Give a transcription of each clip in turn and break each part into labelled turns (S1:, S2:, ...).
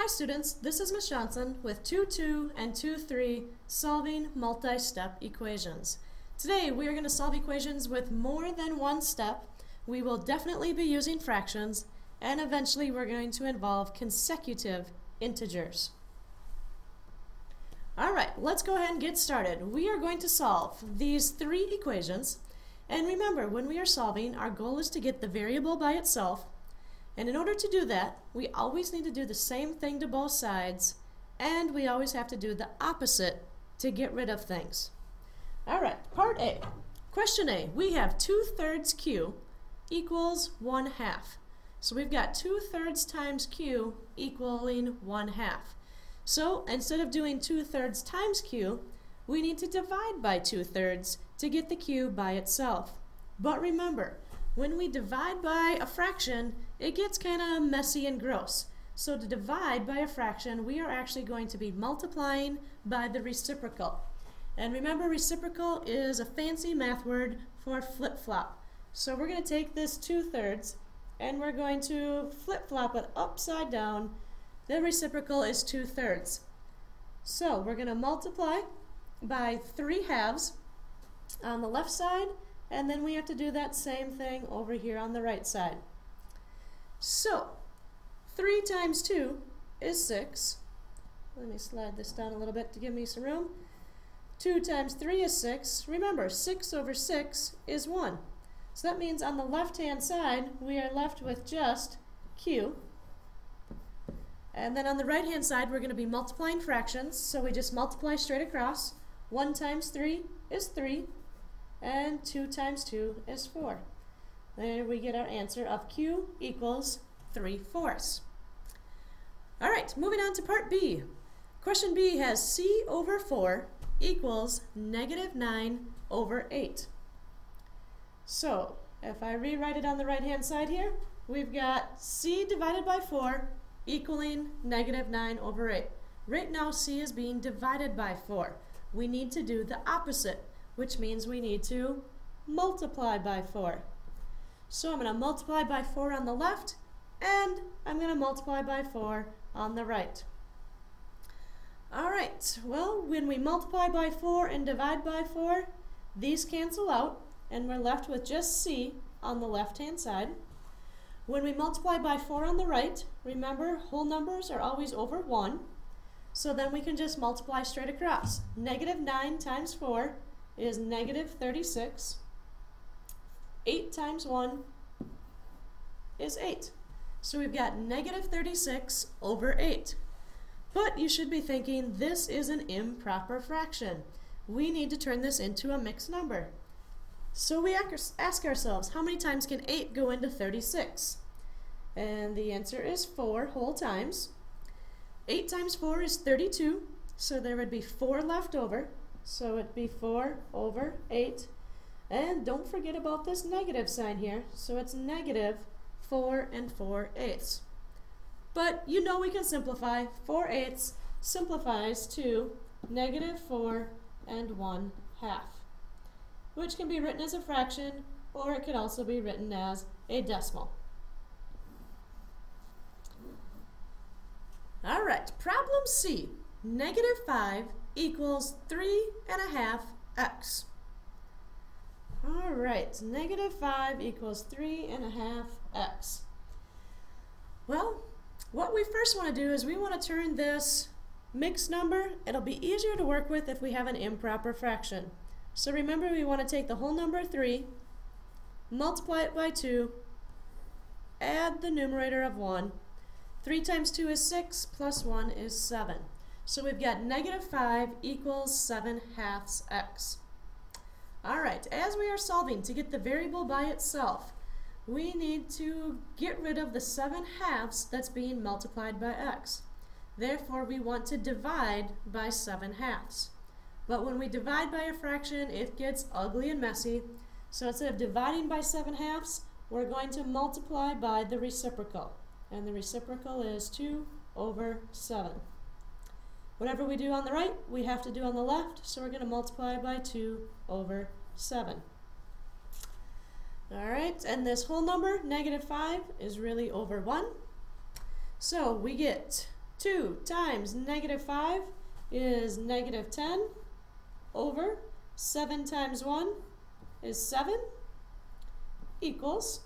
S1: Hi students, this is Ms. Johnson with 2-2 and 2-3 solving multi-step equations. Today we are going to solve equations with more than one step. We will definitely be using fractions, and eventually we're going to involve consecutive integers. Alright, let's go ahead and get started. We are going to solve these three equations, and remember, when we are solving, our goal is to get the variable by itself. And in order to do that, we always need to do the same thing to both sides, and we always have to do the opposite to get rid of things. Alright, part A. Question A, we have 2/3 q equals 1/2. So we've got 2/3 times q equaling 1/2. So instead of doing 2/3 times q, we need to divide by 2/3 to get the q by itself. But remember, when we divide by a fraction, it gets kind of messy and gross. So to divide by a fraction, we are actually going to be multiplying by the reciprocal. And remember, reciprocal is a fancy math word for flip-flop. So we're going to take this 2/3 and we're going to flip-flop it upside down. The reciprocal is 2/3. So we're going to multiply by 3/2 on the left side, and then we have to do that same thing over here on the right side. So 3 times 2 is 6. Let me slide this down a little bit to give me some room. 2 times 3 is 6. Remember, 6 over 6 is 1. So that means on the left-hand side, we are left with just q. And then on the right-hand side, we're going to be multiplying fractions. So we just multiply straight across. 1 times 3 is 3. And 2 times 2 is 4. There we get our answer of q equals 3/4. Alright, moving on to part B. Question B has c over 4 equals -9/8. So, if I rewrite it on the right-hand side here, we've got c divided by 4 equaling -9/8. Right now, c is being divided by 4. We need to do the opposite, which means we need to multiply by 4. So I'm going to multiply by 4 on the left, and I'm going to multiply by 4 on the right. Alright, well, when we multiply by 4 and divide by 4, these cancel out, and we're left with just c on the left-hand side. When we multiply by 4 on the right, remember, whole numbers are always over 1, so then we can just multiply straight across. -9 times 4 is -36. 8 times 1 is 8. So we've got -36/8. But you should be thinking, this is an improper fraction. We need to turn this into a mixed number. So we ask ourselves, how many times can 8 go into 36? And the answer is 4 whole times. 8 times 4 is 32, so there would be 4 left over. So it'd be 4/8. And don't forget about this negative sign here. So it's -4 4/8. But you know we can simplify. 4/8 simplifies to -4 1/2, which can be written as a fraction, or it could also be written as a decimal. Alright, problem C. -5 equals 3.5x. Alright, -5 equals 3.5x. Well, what we first want to do is we want to turn this mixed number. It'll be easier to work with if we have an improper fraction. So remember, we want to take the whole number 3, multiply it by 2, add the numerator of 1. 3 times 2 is 6, plus 1 is 7. So we've got -5 equals 7/2 x. Alright, as we are solving to get the variable by itself, we need to get rid of the 7/2 that's being multiplied by x. Therefore, we want to divide by 7/2. But when we divide by a fraction, it gets ugly and messy. So instead of dividing by 7/2, we're going to multiply by the reciprocal. And the reciprocal is 2/7. Whatever we do on the right, we have to do on the left, so we're going to multiply by 2/7. Alright, and this whole number, -5, is really over 1. So we get 2 times negative 5 is negative 10 over 7 times 1 is 7 equals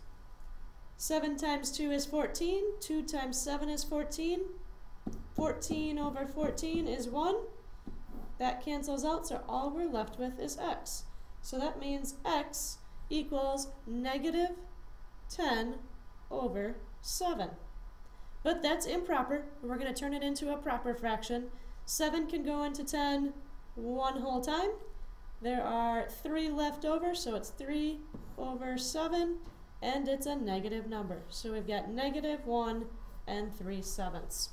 S1: 7 times 2 is 14, 2 times 7 is 14, 14 over 14 is 1. That cancels out, so all we're left with is x. So that means x equals negative 10 over 7. But that's improper. We're going to turn it into a proper fraction. 7 can go into 10 one whole time. There are 3 left over, so it's 3 over 7, and it's a negative number. So we've got negative 1 and 3/7.